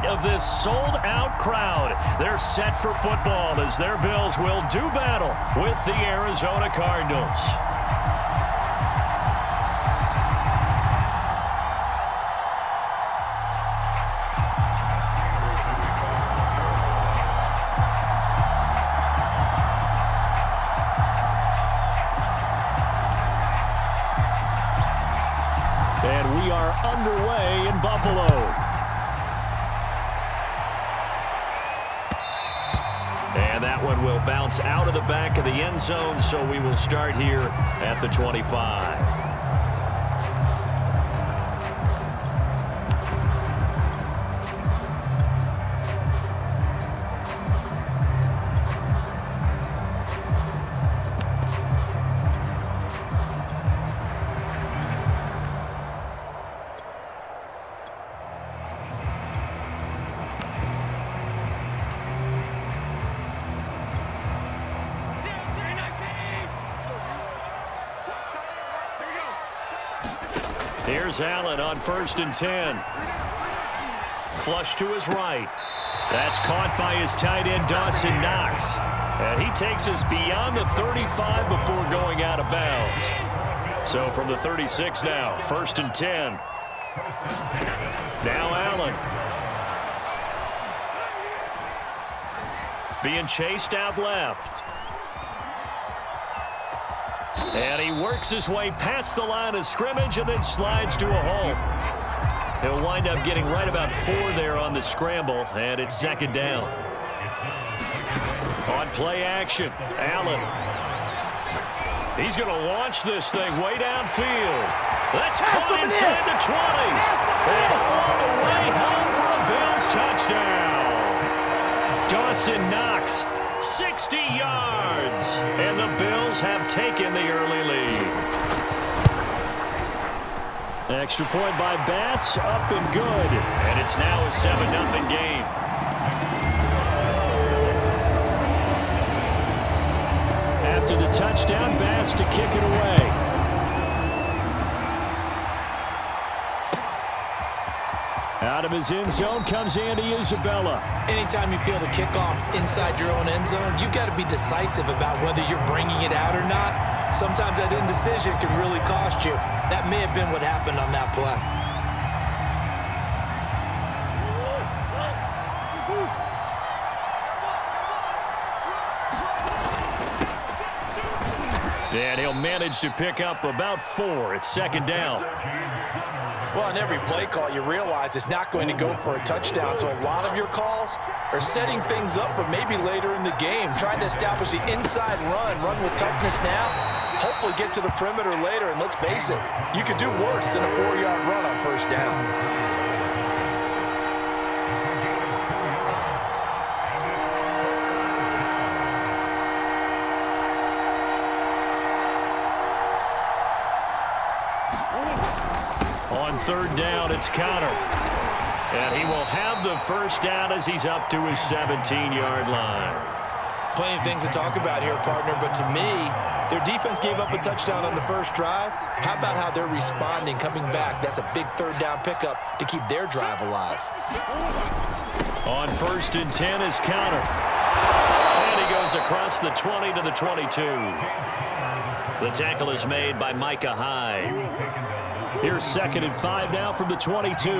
of this sold-out crowd. They're set for football as their Bills will do battle with the Arizona Cardinals. And we are underway in Buffalo. And that one will bounce out of the back of the end zone, so we will start here at the 25. Here's Allen on 1st and 10. Flush to his right. That's caught by his tight end, Dawson Knox. And he takes us beyond the 35 before going out of bounds. So from the 36 now, 1st and 10. Now Allen. Being chased out left. And he works his way past the line of scrimmage and then slides to a halt. He'll wind up getting right about 4 there on the scramble, and it's 2nd down. On play action, Allen. He's going to launch this thing way downfield. That's caught inside the 20. And all the way home for a Bills touchdown. Dawson Knox, 60 yards. And the Bills have taken the early lead. Extra point by Bass, up and good. And it's now a 7-0 game. After the touchdown, Bass to kick it away. Out of his end zone comes Andy Isabella. Anytime you feel the kickoff inside your own end zone, you've got to be decisive about whether you're bringing it out or not. Sometimes that indecision can really cost you. That may have been what happened on that play. And he'll manage to pick up about 4. It's 2nd down. Well, on every play call, you realize it's not going to go for a touchdown. So a lot of your calls are setting things up for maybe later in the game, trying to establish the inside run with toughness now, hopefully get to the perimeter later. And let's face it, you could do worse than a 4-yard run on 1st down. On 3rd down, it's Conner. And he will have the 1st down as he's up to his 17-yard line. Plenty of things to talk about here, partner, but to me, their defense gave up a touchdown on the first drive. How about how they're responding, coming back? That's a big 3rd down pickup to keep their drive alive. On 1st and 10 is Conner. And he goes across the 20 to the 22. The tackle is made by Micah Hyde. Here's 2nd and 5 now from the 22.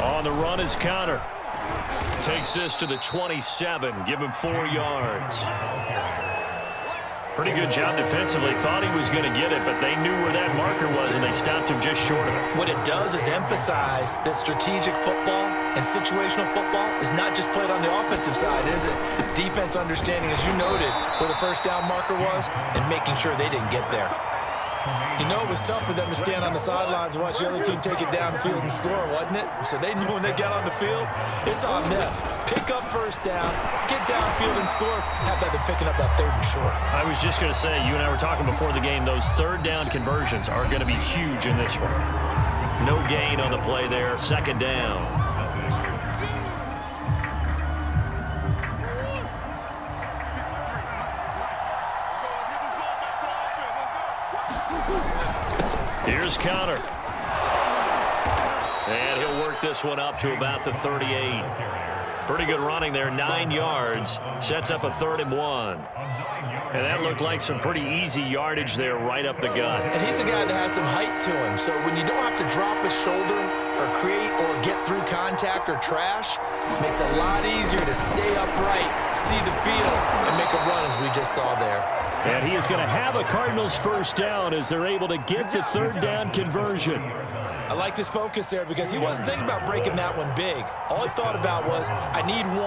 On the run is Conner. Takes this to the 27. Give him 4 yards. Pretty good job defensively. Thought he was going to get it, but they knew where that marker was, and they stopped him just short of it. What it does is emphasize that strategic football and situational football is not just played on the offensive side, is it? Defense understanding, as you noted, where the 1st down marker was and making sure they didn't get there. You know, it was tough for them to stand on the sidelines and watch the other team take it downfield and score, wasn't it? So they knew when they got on the field, it's on them. Pick up 1st downs, get downfield and score. How about them picking up that 3rd and short? I was just going to say, you and I were talking before the game, those 3rd down conversions are going to be huge in this one. No gain on the play there, 2nd down. Here's Conner. And he'll work this one up to about the 38. Pretty good running there, 9 yards. Sets up a 3rd and 1. And that looked like some pretty easy yardage there right up the gut. And he's a guy that has some height to him, so when you don't have to drop his shoulder or create or get through contact or trash, it makes it a lot easier to stay upright, see the field, and make a run as we just saw there. And he is going to have a Cardinals first down as they're able to get the 3rd down conversion. I like his focus there because he wasn't thinking about breaking that one big. All he thought about was, I need 1.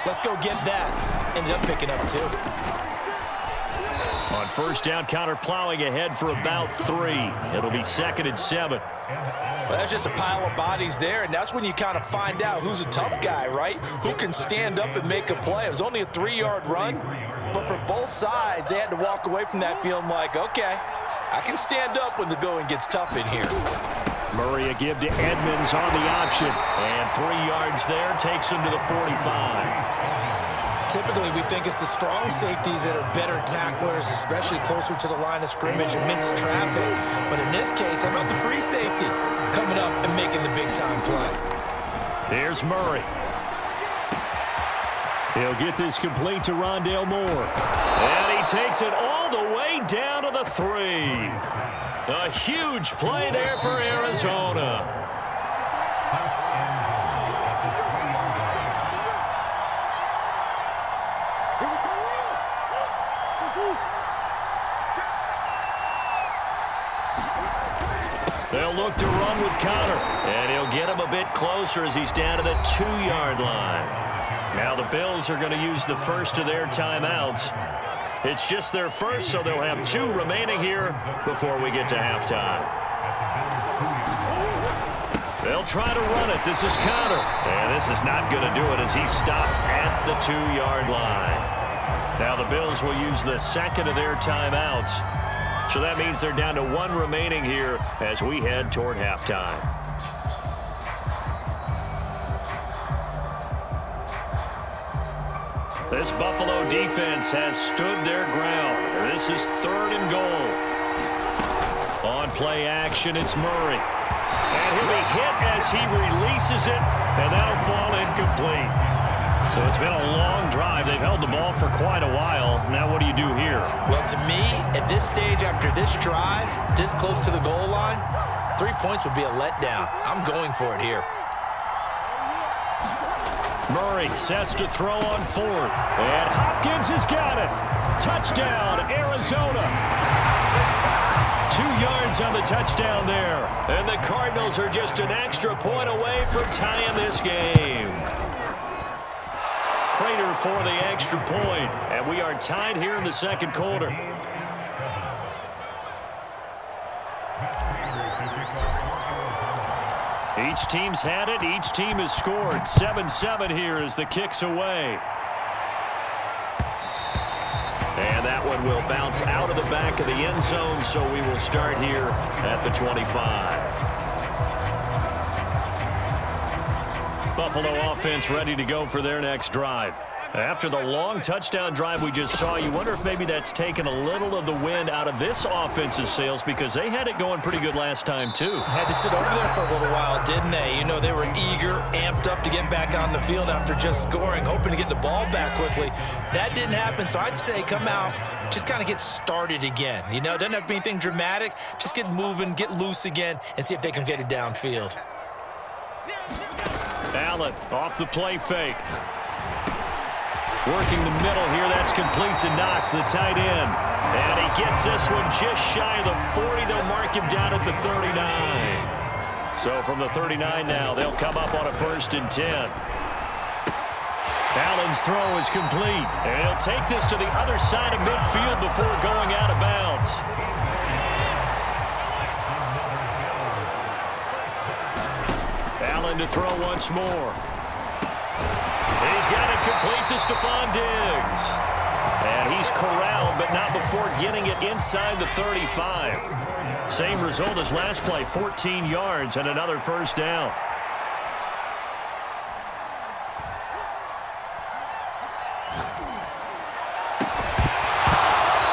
Let's go get that. Ended up picking up 2. On first down, counter plowing ahead for about 3. It'll be 2nd and 7. Well, that's just a pile of bodies there, and that's when you kind of find out who's a tough guy, right? Who can stand up and make a play. It was only a 3-yard run, but for both sides, they had to walk away from that feeling like, okay, I can stand up when the going gets tough in here. Murray a give to Edmonds on the option. And 3 yards there takes him to the 45. Typically, we think it's the strong safeties that are better tacklers, especially closer to the line of scrimmage and amidst traffic. But in this case, how about the free safety coming up and making the big-time play? Here's Murray. He'll get this complete to Rondale Moore. And he takes it all the way down to the 3. A huge play there for Arizona. They'll look to run with Connor, and he'll get him a bit closer as he's down to the 2-yard line. Now the Bills are going to use the first of their timeouts. It's just their first, so they'll have 2 remaining here before we get to halftime. They'll try to run it. This is Connor, and this is not going to do it as he's stopped at the 2-yard line. Now the Bills will use the second of their timeouts. So that means they're down to 1 remaining here as we head toward halftime. This Buffalo defense has stood their ground. This is 3rd and goal. On play action, it's Murray. And he'll be hit as he releases it, and that'll fall incomplete. So it's been a long drive. They've held the ball for quite a while. Now what do you do here? Well, to me, at this stage after this drive, this close to the goal line, 3 points would be a letdown. I'm going for it here. Murray sets to throw on 4th. And Hopkins has got it. Touchdown, Arizona. 2 yards on the touchdown there. And the Cardinals are just an extra point away from tying this game. Prater for the extra point, and we are tied here in the 2nd quarter. Each team's had it. Each team has scored. 7-7 here as the kick's away. And that one will bounce out of the back of the end zone, so we will start here at the 25. Buffalo offense ready to go for their next drive. After the long touchdown drive we just saw, you wonder if maybe that's taken a little of the wind out of this offensive sails because they had it going pretty good last time too. Had to sit over there for a little while, didn't they? You know, they were eager, amped up to get back on the field after just scoring, hoping to get the ball back quickly. That didn't happen, so I'd say come out, just kind of get started again. You know, doesn't have to be anything dramatic. Just get moving, get loose again, and see if they can get it downfield. Allen off the play fake. Working the middle here. That's complete to Knox, the tight end. And he gets this one just shy of the 40. They'll mark him down at the 39. So from the 39 now, they'll come up on a 1st and 10. Allen's throw is complete. And he'll take this to the other side of midfield before going out of bounds. Allen to throw once more. He's got it complete to Stephon Diggs. And he's corralled, but not before getting it inside the 35. Same result as last play, 14 yards and another 1st down.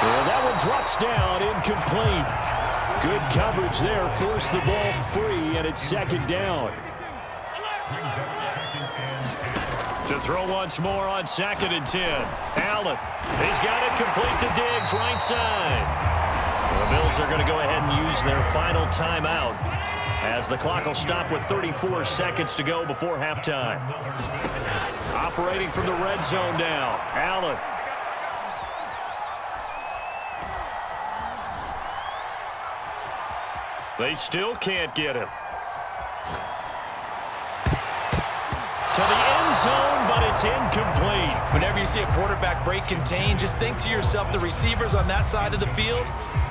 Well, that one drops down, incomplete. Good coverage there, forced the ball free, and it's 2nd down. To throw once more on 2nd and 10. Allen. He's got it complete to Diggs, right side. The Bills are going to go ahead and use their final timeout as the clock will stop with 34 seconds to go before halftime. Operating from the red zone now. Allen. They still can't get him. To the end zone, but it's incomplete. Whenever you see a quarterback break contain, just think to yourself, the receivers on that side of the field,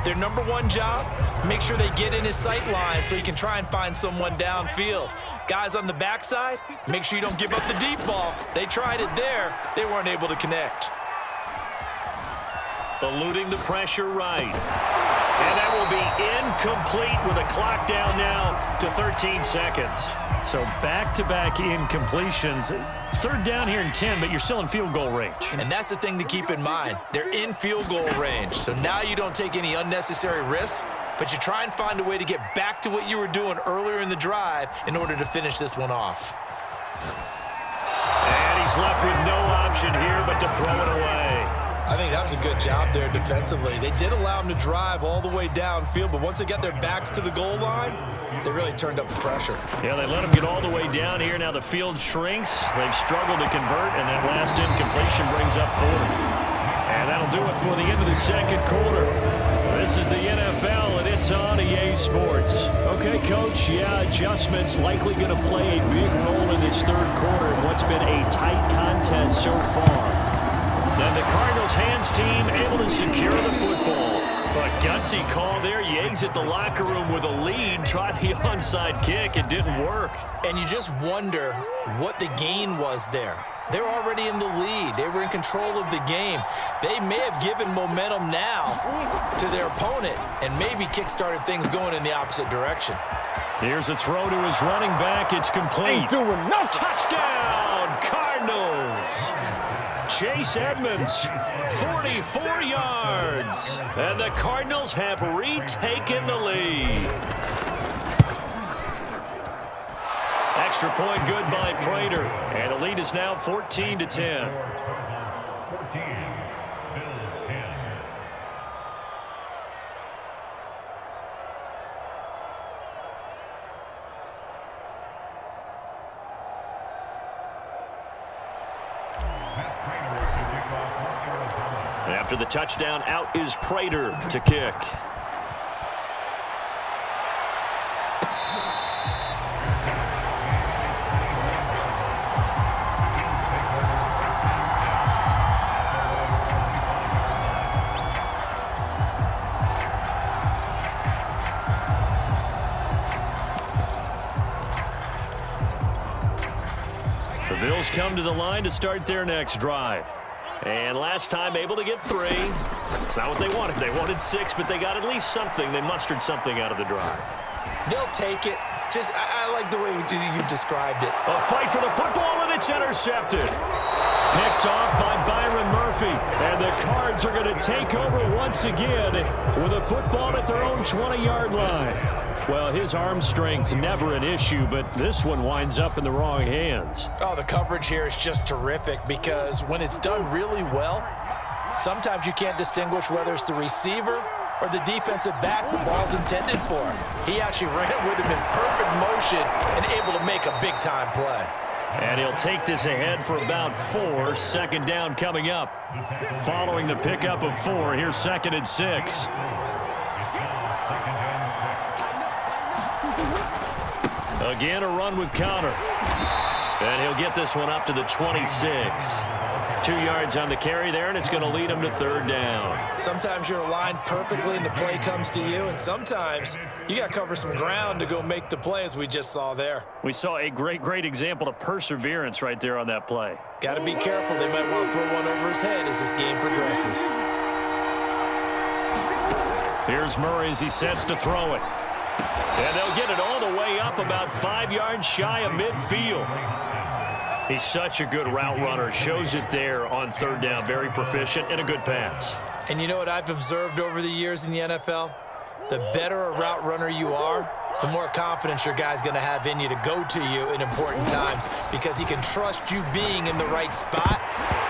their number one job, make sure they get in his sight line so he can try and find someone downfield. Guys on the backside, make sure you don't give up the deep ball. They tried it there. They weren't able to connect. Eluding the pressure right. And that will be incomplete with a clock down now to 13 seconds. So back-to-back incompletions. 3rd down here and 10, but you're still in field goal range. And that's the thing to keep in mind. They're in field goal range. So now you don't take any unnecessary risks, but you try and find a way to get back to what you were doing earlier in the drive in order to finish this one off. And he's left with no option here but to throw it away. I think that was a good job there defensively. They did allow him to drive all the way downfield, but once they got their backs to the goal line, they really turned up the pressure. Yeah, they let him get all the way down here. Now the field shrinks. They've struggled to convert, and that last incompletion brings up 4th. And that'll do it for the end of the 2nd quarter. This is the NFL, and it's on EA Sports. Okay, Coach, yeah, adjustments likely going to play a big role in this 3rd quarter in what's been a tight contest so far. And the Cardinals' hands team able to secure the football. But gutsy call there. You exit the locker room with a lead. Try the onside kick. It didn't work. And you just wonder what the gain was there. They're already in the lead. They were in control of the game. They may have given momentum now to their opponent and maybe kick-started things going in the opposite direction. Here's a throw to his running back. It's complete. Ain't doing nothing. Touchdown, Cardinals. Chase Edmonds, 44 yards. And the Cardinals have retaken the lead. Extra point good by Prater. And the lead is now 14-10. After the touchdown, out is Prater to kick. The Bills come to the line to start their next drive. And last time able to get 3. It's not what they wanted. They wanted 6, but they got at least something. They mustered something out of the drive. They'll take it. Just, I like the way you described it. A fight for the football, and it's intercepted. Picked off by Byron Murphy. And the Cards are going to take over once again with a football at their own 20-yard line. Well, his arm strength never an issue, but this one winds up in the wrong hands. Oh, the coverage here is just terrific because when it's done really well, sometimes you can't distinguish whether it's the receiver or the defensive back the ball's intended for. He actually ran with him in perfect motion and able to make a big-time play. And he'll take this ahead for about 4. 2nd down coming up. Following the pickup of 4, here's 2nd and 6. Again, a run with Conner. And he'll get this one up to the 26. 2 yards on the carry there, and it's going to lead him to 3rd down. Sometimes you're aligned perfectly and the play comes to you, and sometimes you got to cover some ground to go make the play, as we just saw there. We saw a great example of perseverance right there on that play. Got to be careful. They might want to throw one over his head as this game progresses. Here's Murray as he sets to throw it. And they'll get it all the way up about 5 yards shy of midfield. He's such a good route runner. Shows it there on 3rd down. Very proficient and a good pass. And you know what I've observed over the years in the NFL? the better a route runner you are, the more confidence your guy's going to have in you to go to you in important times because he can trust you being in the right spot,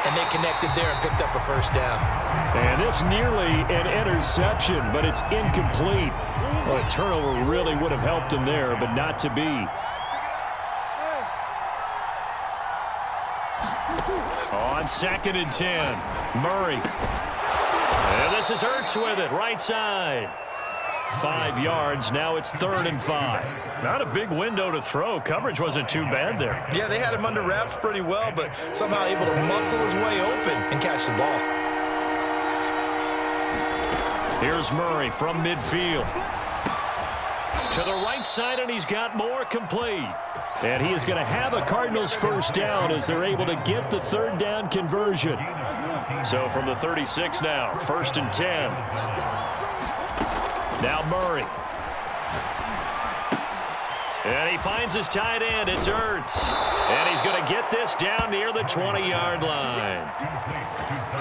and they connected there and picked up a first down. And this nearly an interception, but it's incomplete. Well, a turnover really would have helped him there, but not to be. On 2nd and 10, Murray. And this is Ertz with it, right side. 5 yards, now it's 3rd and 5. Not a big window to throw. Coverage wasn't too bad there. Yeah, they had him under wraps pretty well, but somehow able to muscle his way open and catch the ball. Here's Murray from midfield. To the right side, and he's got more, complete. And he is going to have a Cardinals first down as they're able to get the 3rd down conversion. So from the 36 now, 1st and 10. Now Murray. And he finds his tight end. It's Ertz. And he's going to get this down near the 20-yard line.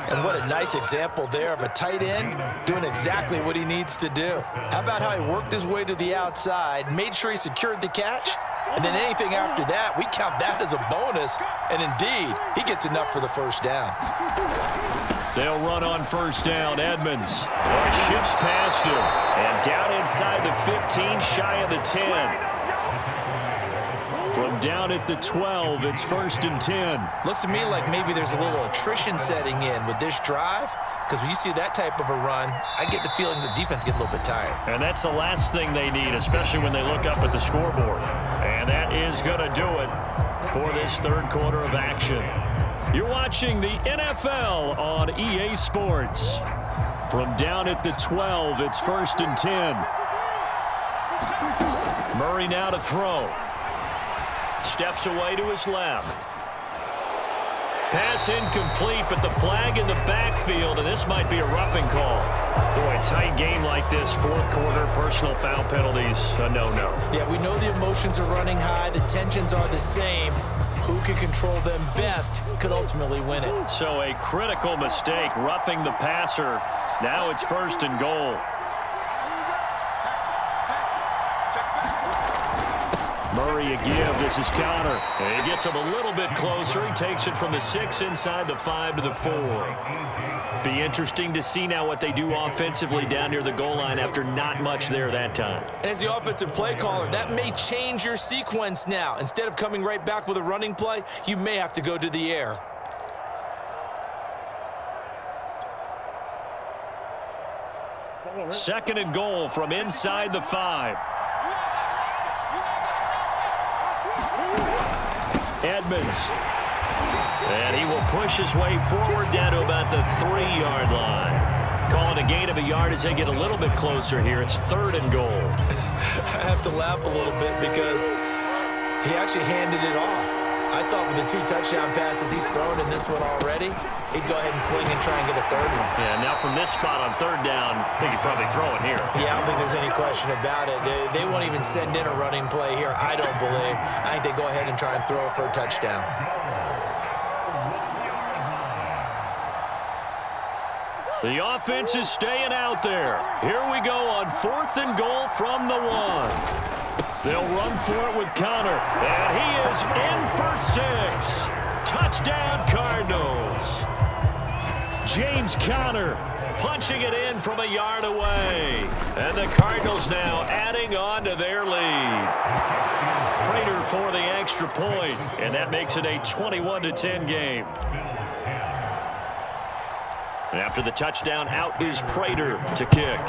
And what a nice example there of a tight end doing exactly what he needs to do. How about how he worked his way to the outside, made sure he secured the catch, and then anything after that, we count that as a bonus. And indeed, he gets enough for the first down. They'll run on first down. Edmonds shifts past him. And down inside the 15, shy of the 10. From down at the 12, it's 1st and 10. Looks to me like maybe there's a little attrition setting in with this drive, because when you see that type of a run, I get the feeling the defense gets a little bit tired. And that's the last thing they need, especially when they look up at the scoreboard. And that is going to do it for this 3rd quarter of action. You're watching the NFL on EA Sports. From down at the 12, it's 1st and 10. Murray now to throw. Steps away to his left. Pass incomplete, but the flag in the backfield, and this might be a roughing call. Boy, a tight game like this, 4th quarter, personal foul penalties, a no-no. Yeah, we know the emotions are running high, the tensions are the same. Who can control them best could ultimately win it. So a critical mistake, roughing the passer. Now it's 1st and goal. Murray a give. This is Conner. And he gets him a little bit closer. He takes it from the 6 inside the 5 to the 4. Be interesting to see now what they do offensively down near the goal line after not much there that time. And as the offensive play caller, that may change your sequence now. Instead of coming right back with a running play, you may have to go to the air. Second and goal from inside the 5. Edmonds. And he will push his way forward down to about the 3-yard line. Call it a gain of a yard as they get a little bit closer here. It's 3rd and goal. I have to laugh a little bit because he actually handed it off. I thought with the 2 touchdown passes he's thrown in this one already, he'd go ahead and fling and try and get a 3rd one. Yeah, now from this spot on 3rd down, I think he'd probably throw it here. Yeah, I don't think there's any question about it. They won't even send in a running play here, I don't believe. I think they go ahead and try and throw it for a touchdown. The offense is staying out there. Here we go on 4th and goal from the 1. They'll run for it with Conner. And he is in for 6. Touchdown, Cardinals. James Conner punching it in from a yard away. And the Cardinals now adding on to their lead. Prater for the extra point, and that makes it a 21-10 game. And after the touchdown, out is Prater to kick.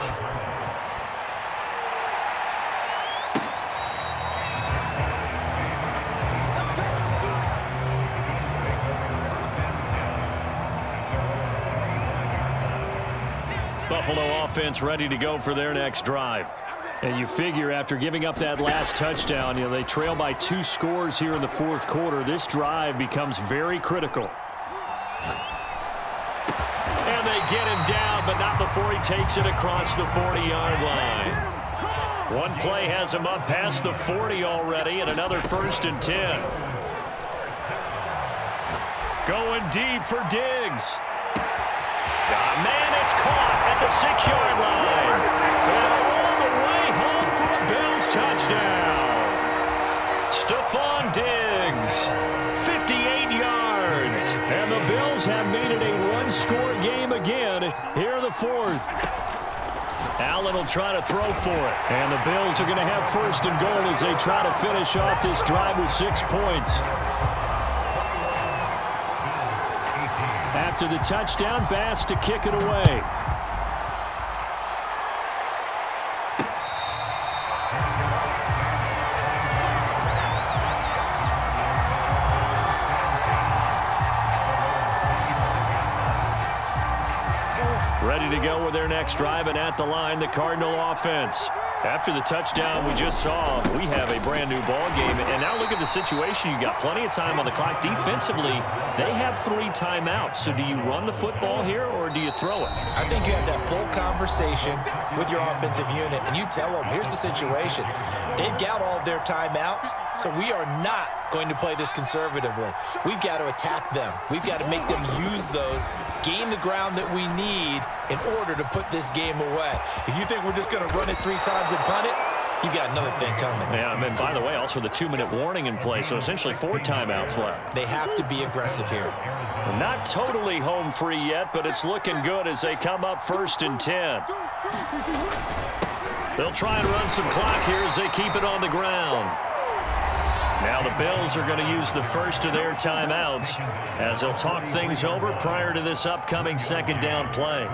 Buffalo offense ready to go for their next drive. And you figure after giving up that last touchdown, they trail by 2 scores here in the 4th quarter. This drive becomes very critical. And they get him down, but not before he takes it across the 40-yard line. One play has him up past the 40 already, and another 1st and 10. Going deep for Diggs. Man, it's caught at the 6-yard line. And all the touchdown. Stephon Diggs, 58 yards. And the Bills have made it a one-score game again here in the fourth. Allen will try to throw for it. And the Bills are going to have first and goal as they try to finish off this drive with 6 points. After the touchdown, Bass to kick it away. Ready to go with their next drive, and at the line, the Cardinal offense. After the touchdown we just saw, we have a brand new ball game. And now look at the situation. You've got plenty of time on the clock. Defensively, they have 3 timeouts. So do you run the football here or do you throw it? I think you have that full conversation with your offensive unit, and you tell them, here's the situation. They've got all of their timeouts, so we are not going to play this conservatively. We've got to attack them. We've got to make them use those, gain the ground that we need in order to put this game away. If you think we're just going to run it 3 times and punt it, you got another thing coming. Yeah, and by the way, also the 2-minute warning in play, so essentially 4 timeouts left. They have to be aggressive here. Not totally home free yet, but it's looking good as they come up 1st and 10. They'll try and run some clock here as they keep it on the ground. Now the Bills are going to use the first of their timeouts as they'll talk things over prior to this upcoming 2nd down play.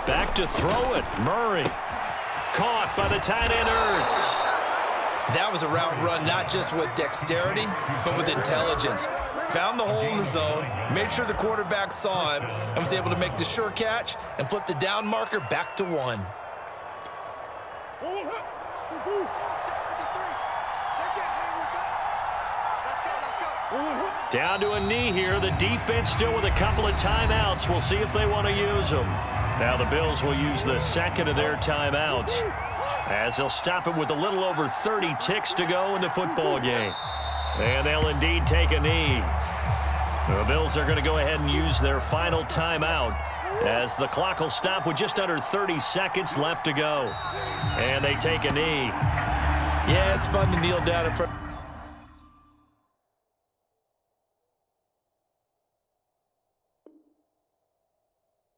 Back to throw it. Murray. Caught by the tight end Ertz. That was a route run not just with dexterity, but with intelligence. Found the hole in the zone, made sure the quarterback saw him, and was able to make the sure catch and flip the down marker back to 1. Down to a knee here. The defense still with a couple of timeouts. We'll see if they want to use them. Now the Bills will use the 2nd of their timeouts as they'll stop it with a little over 30 ticks to go in the football game. And they'll indeed take a knee. The Bills are going to go ahead and use their final timeout as the clock will stop with just under 30 seconds left to go. And they take a knee. Yeah, it's fun to kneel down in front.